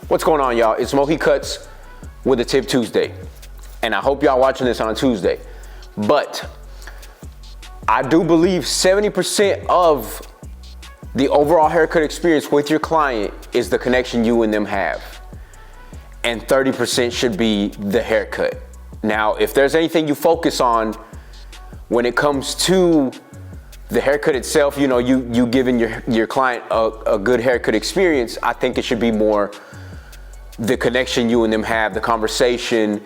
What's going on, y'all? It's Mohi Cuts with a Tip Tuesday. And I hope y'all watching this on a Tuesday. But I do believe 70% of the overall haircut experience with your client is the connection you and them have. And 30% should be the haircut. Now, if there's anything you focus on when it comes to the haircut itself, you giving your client a good haircut experience, I think it should be more the connection you and them have, the conversation,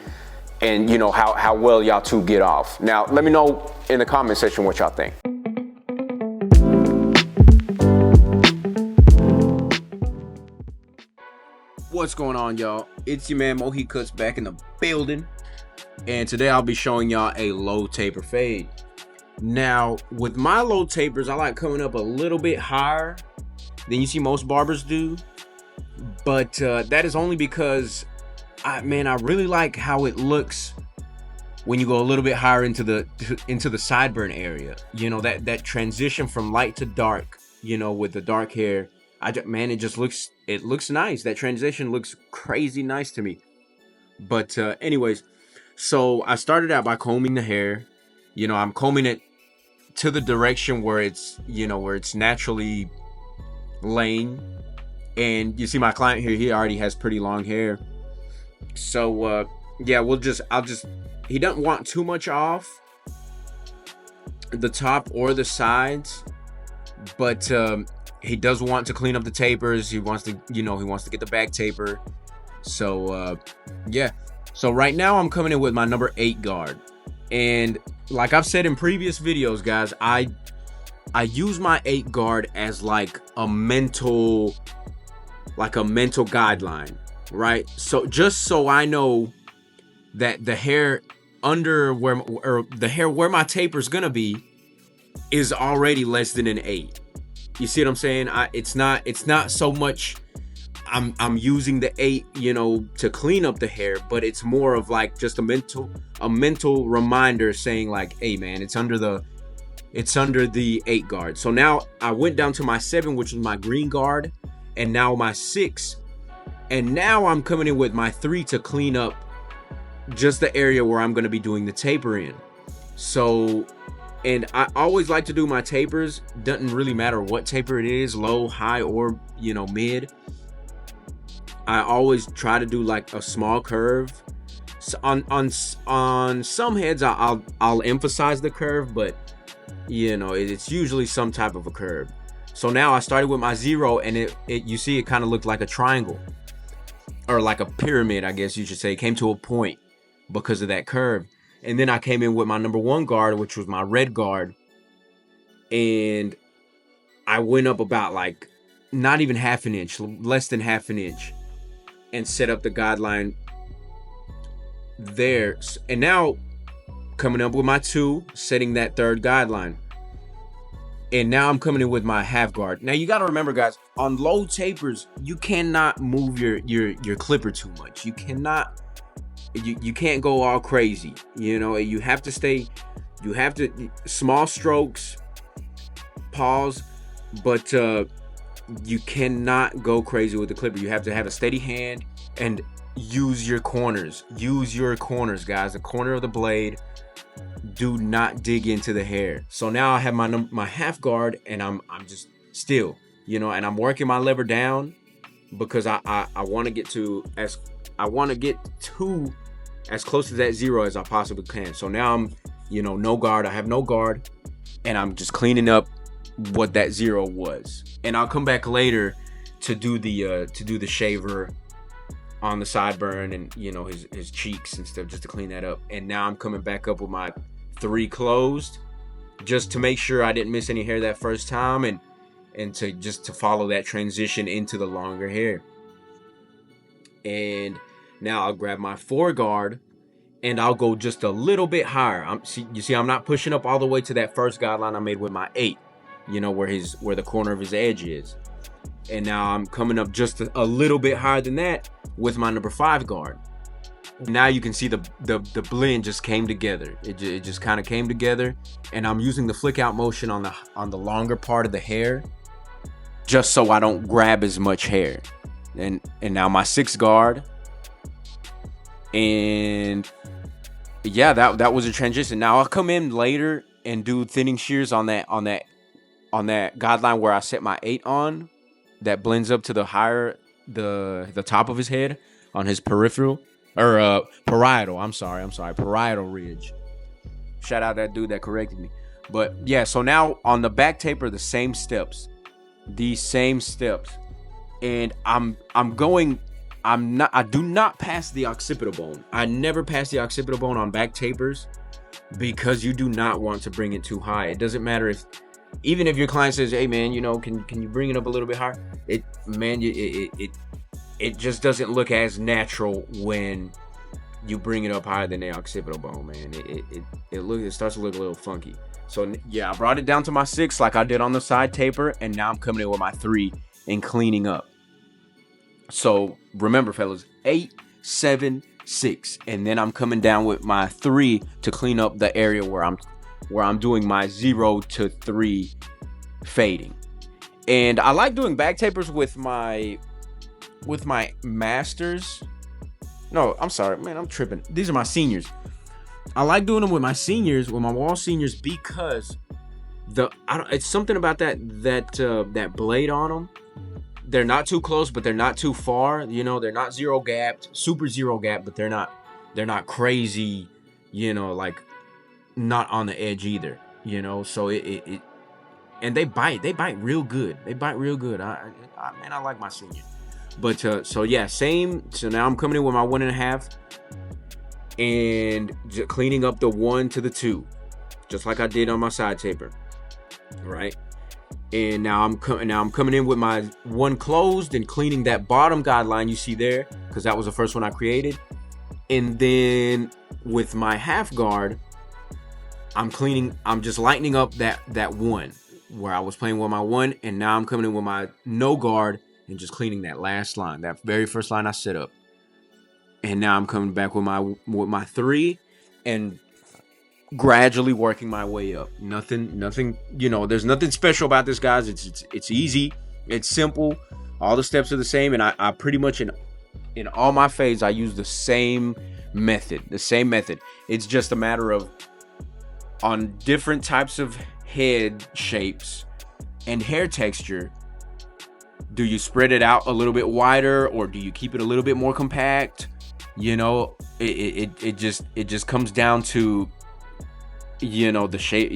and how well y'all two get off. Now, let me know in the comment section what y'all think. What's going on, y'all? It's your man Mohi Cuts back in the building, and today I'll be showing y'all a low taper fade. Now, with my low tapers, I like coming up a little bit higher than you see most barbers do, but that is only because I really like how it looks when you go a little bit higher into the sideburn area. That transition from light to dark, with the dark hair. It looks nice. That transition looks crazy nice to me. But anyways, so I started out by combing the hair. I'm combing it to the direction where it's naturally laying. And you see my client here, he already has pretty long hair. So yeah, he doesn't want too much off the top or the sides, but he does want to clean up the tapers. He wants to get the back taper. So yeah. So right now I'm coming in with my number 8 guard. And like I've said in previous videos, guys, I use my 8 guard as like a mental guideline, right? So just so I know that the hair where my taper is gonna be is already less than an 8. You see what I'm saying? It's not so much I'm using the 8, to clean up the hair, but it's more of like just a mental reminder saying like, hey man, it's under the 8 guard. So now I went down to my 7, which was my green guard, and now my 6, and now I'm coming in with my 3 to clean up just the area where I'm going to be doing the taper in. So, and I always like to do my tapers, doesn't really matter what taper it is, low, high, or mid. I always try to do like a small curve. So on some heads I'll emphasize the curve, but it's usually some type of a curve. So now I started with my 0, and you see it kind of looked like a triangle, or like a pyramid, I guess you should say. It came to a point because of that curve. And then I came in with my number 1 guard, which was my red guard, and I went up about like not even half an inch, less than half an inch, and set up the guideline there. And now coming up with my 2, setting that 3rd guideline. And now I'm coming in with my half guard. Now you got to remember, guys, on low tapers, you cannot move your clipper too much. You cannot, you can't go all crazy. You have to small strokes, pause, but you cannot go crazy with the clipper. You have to have a steady hand and use your corners. Use your corners, guys. The corner of the blade. Do not dig into the hair. So now I have my half guard, and I'm just still, and I'm working my lever down because I want to get to as close to that 0 as I possibly can. So now I'm no guard. I have no guard, and I'm just cleaning up what that 0 was. And I'll come back later to do the shaver on the sideburn and his cheeks and stuff, just to clean that up. And now I'm coming back up with my 3 closed, just to make sure I didn't miss any hair that first time, and to follow that transition into the longer hair. And now I'll grab my 4 guard, and I'll go just a little bit higher. You see I'm not pushing up all the way to that first guideline I made with my 8, where the corner of his edge is. And now I'm coming up just a little bit higher than that with my number 5 guard. Now you can see the blend just came together. It just kind of came together, and I'm using the flick out motion on the longer part of the hair, just so I don't grab as much hair. and now my 6th guard. And yeah, that was a transition. Now I'll come in later and do thinning shears on that guideline where I set my 8 on, that blends up to the top of his head on his parietal parietal. I'm sorry, parietal ridge. Shout out that dude that corrected me. But yeah, so now on the back taper, these same steps, and I do not pass the occipital bone. I never pass the occipital bone on back tapers, because you do not want to bring it too high. It doesn't matter even if your client says, "Hey man, can you bring it up a little bit higher?" It just doesn't look as natural when you bring it up higher than the occipital bone, man. It starts to look a little funky. So yeah, I brought it down to my 6 like I did on the side taper, and now I'm coming in with my 3 and cleaning up. So remember, fellas, 8, 7, 6, and then I'm coming down with my 3 to clean up the area where I'm doing my 0 to 3 fading. And I like doing back tapers with my masters. No, I'm sorry, man, I'm tripping. These are my seniors. I like doing them with my seniors, with my wall seniors, because it's something about that blade on them. They're not too close, but they're not too far. They're not zero gapped, super zero gap, but they're not crazy, like not on the edge either. So and they bite real good. I like my senior. But so yeah, same. So now I'm coming in with my 1.5 and cleaning up the 1 to the 2, just like I did on my side taper, right? And now I'm coming in with my 1 closed and cleaning that bottom guideline you see there, because that was the first one I created. And then with my half guard, I'm just lightening up that 1 where I was playing with my 1, and now I'm coming in with my no guard and just cleaning that last line, that very first line I set up. And now I'm coming back with my 3 and gradually working my way up. Nothing, there's nothing special about this, guys. It's easy, it's simple. All the steps are the same, and I pretty much in all my fades I use the same method. It's just a matter of, on different types of head shapes and hair texture, do you spread it out a little bit wider, or do you keep it a little bit more compact? It just comes down to the shape.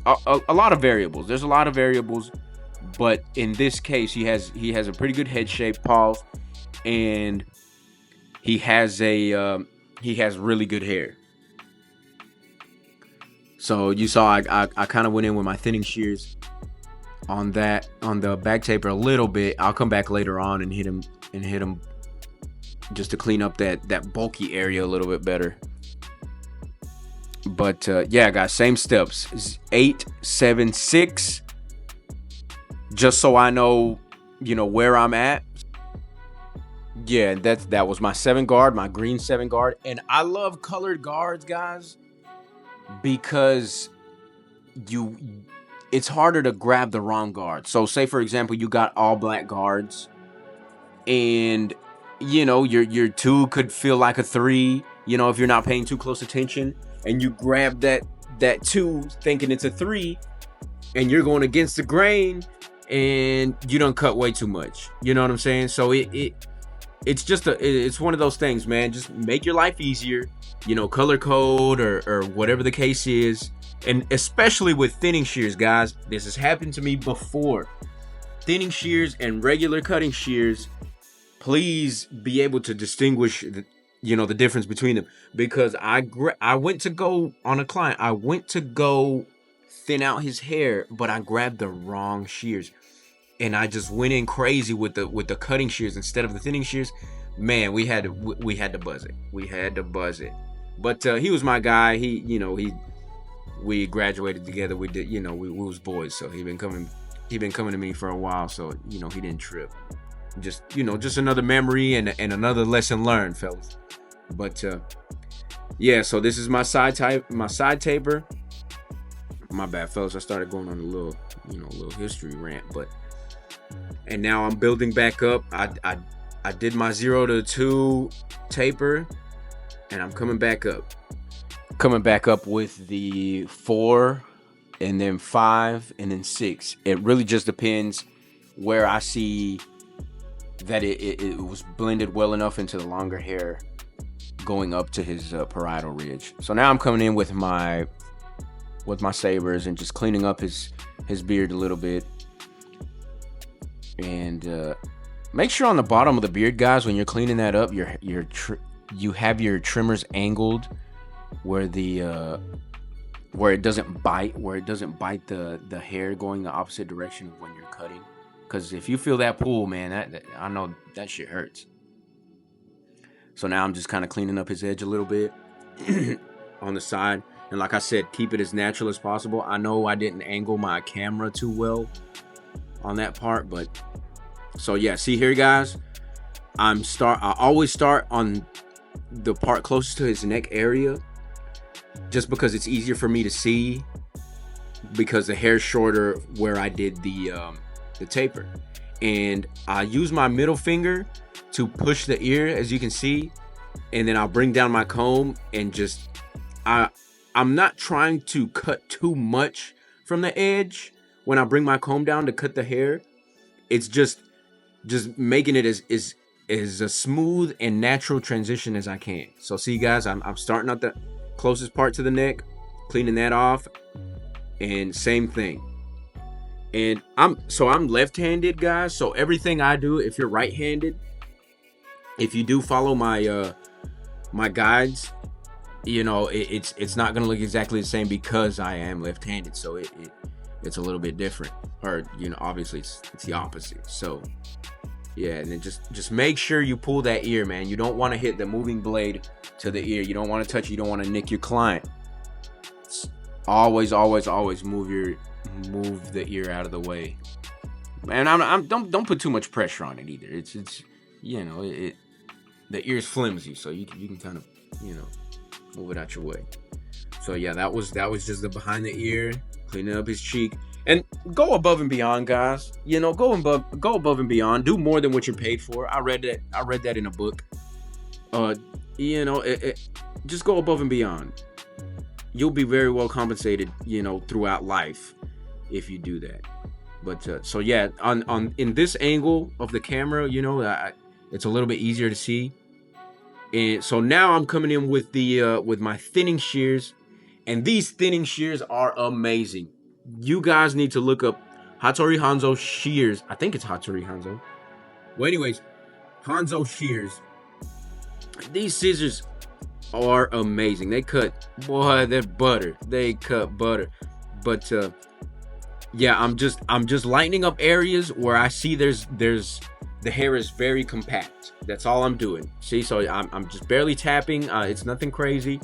A lot of variables. There's a lot of variables, but in this case, he has a pretty good head shape, Paul, and he has really good hair. So you saw I kind of went in with my thinning shears on the back taper a little bit. I'll come back later on and hit him just to clean up that bulky area a little bit better. But yeah, guys, same steps: 8, 7, 6. Just so I know, where I'm at. Yeah, that was my 7 guard, my green 7 guard, and I love colored guards, guys, because it's harder to grab the wrong guard. So say for example you got all black guards, and your 2 could feel like a 3, if you're not paying too close attention, and you grab that 2 thinking it's a 3, and you're going against the grain, and you don't cut way too much. You know what I'm saying? So it's one of those things, man. Just make your life easier, color code or whatever the case is. And especially with thinning shears, guys, this has happened to me before. Thinning shears and regular cutting shears, please be able to distinguish the difference between them, because I went to go on a client. I went to go thin out his hair, but I grabbed the wrong shears, and I just went in crazy with the cutting shears instead of the thinning shears. Man, we had to buzz it. But he was my guy. We graduated together. We did, we was boys. So he been coming to me for a while. So he didn't trip. Just another memory and another lesson learned, fellas. But yeah. So this is my side taper. My bad, fellas. I started going on a little history rant, and now I'm building back up. I I did my 0 to 2 taper, and I'm coming back up. Coming back up with the 4, and then 5, and then 6. It really just depends where I see that it was blended well enough into the longer hair going up to his parietal ridge. So now I'm coming in with my sabers and just cleaning up his beard a little bit. And make sure on the bottom of the beard, guys, when you're cleaning that up, you have your trimmers angled where it doesn't bite the hair going the opposite direction of when you're cutting. Because if you feel that pull, man, that I know that shit hurts. So now I'm just kind of cleaning up his edge a little bit on the side. And like I said, keep it as natural as possible. I know I didn't angle my camera too well on that part, but so yeah, see here, guys, I always start on the part closest to his neck area, just because it's easier for me to see, because the hair's shorter where I did the taper. And I use my middle finger to push the ear, as you can see, and then I'll bring down my comb and just I'm not trying to cut too much from the edge when I bring my comb down to cut the hair. It's just making it as a smooth and natural transition as I can. So see, guys, I'm starting at the closest part to the neck, cleaning that off, and same thing. And I'm left-handed, guys, so everything I do, if you're right-handed, if you do follow my my guides, you know, it's not gonna look exactly the same because I am left-handed. So it's a little bit different, or you know, obviously it's the opposite. So yeah, and then just make sure you pull that ear, man. You don't want to hit the moving blade to the ear. You don't want to touch it. You don't want to nick your client. Always move the ear out of the way. And don't put too much pressure on it either. It's you know, the ear's flimsy, so you can kind of, you know, move it out your way. So yeah, that was just the behind the ear, cleaning up his cheek. And go above and beyond, guys. You know, go above and beyond. Do more than what you're paid for. I read that in a book. You know, just go above and beyond. You'll be very well compensated, you know, throughout life if you do that. But so yeah, on in this angle of the camera, you know, it's a little bit easier to see. And so now I'm coming in with the with my thinning shears, and these thinning shears are amazing. You guys need to look up Hattori Hanzo shears. I think it's Hattori Hanzo. Well, anyways, Hanzo shears. These scissors are amazing. They cut, boy, they're butter. They cut butter. But yeah, I'm just lightening up areas where I see there's the hair is very compact. That's all I'm doing. See, so I'm just barely tapping. It's nothing crazy.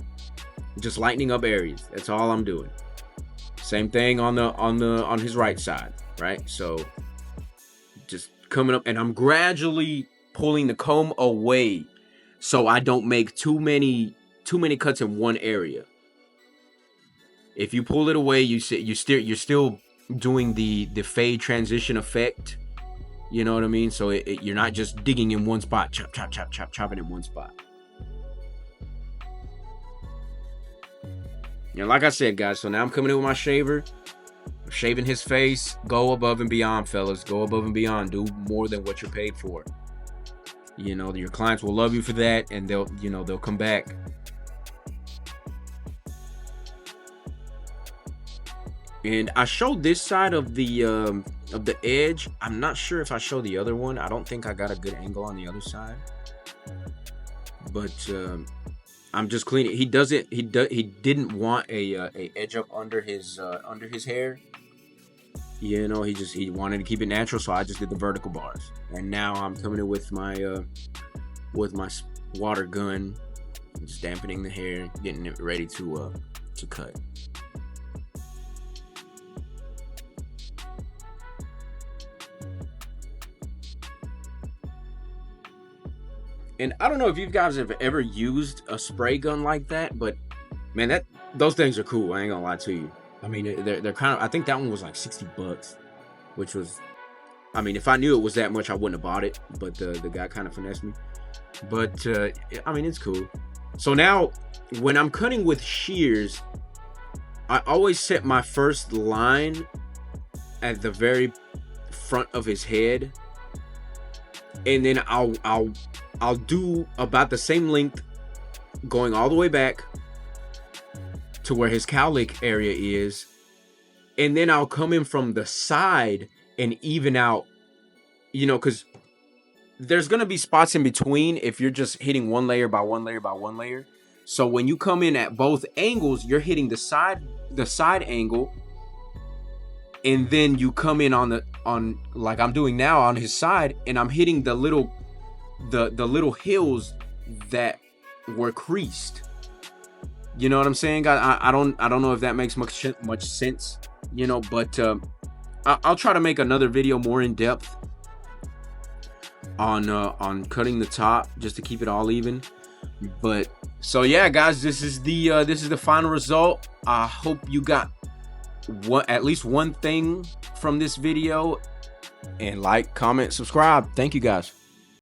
Just lightening up areas. That's all I'm doing. Same thing on his right side, right? So just coming up, and I'm gradually pulling the comb away so I don't make too many cuts in one area. If you pull it away, you're still doing the fade transition effect. You know what I mean? So you're not just digging in one spot, chopping in one spot. And like I said, guys, so now I'm coming in with my shaver, I'm shaving his face. Go above and beyond, fellas. Go above and beyond. Do more than what you're paid for. You know, your clients will love you for that, and they'll come back. And I showed this side of the edge. I'm not sure if I show the other one. I don't think I got a good angle on the other side. But I'm just cleaning. He didn't want a edge up under his hair. You know, he wanted to keep it natural, so I just did the vertical bars. And now I'm coming in with my water gun, just dampening the hair, getting it ready to cut. And I don't know if you guys have ever used a spray gun like that, but man, those things are cool. I ain't gonna lie to you. I mean, they're kind of. I think that one was like $60, which was I mean, if I knew it was that much, I wouldn't have bought it, but the guy kind of finessed me. But I mean, it's cool. So now when I'm cutting with shears, I always set my first line at the very front of his head, and then I'll do about the same length going all the way back to where his cowlick area is, and then I'll come in from the side and even out, you know, because there's gonna be spots in between if you're just hitting one layer by one layer by one layer. So when you come in at both angles, you're hitting the side angle, and then you come in on like I'm doing now on his side, and I'm hitting the little hills that were creased. You know what I'm saying? I don't know if that makes much sense, you know, but I'll try to make another video more in depth on cutting the top just to keep it all even. But so yeah, guys, this is the final result. I hope you got at least one thing from this video, and like, comment, subscribe. Thank you, guys.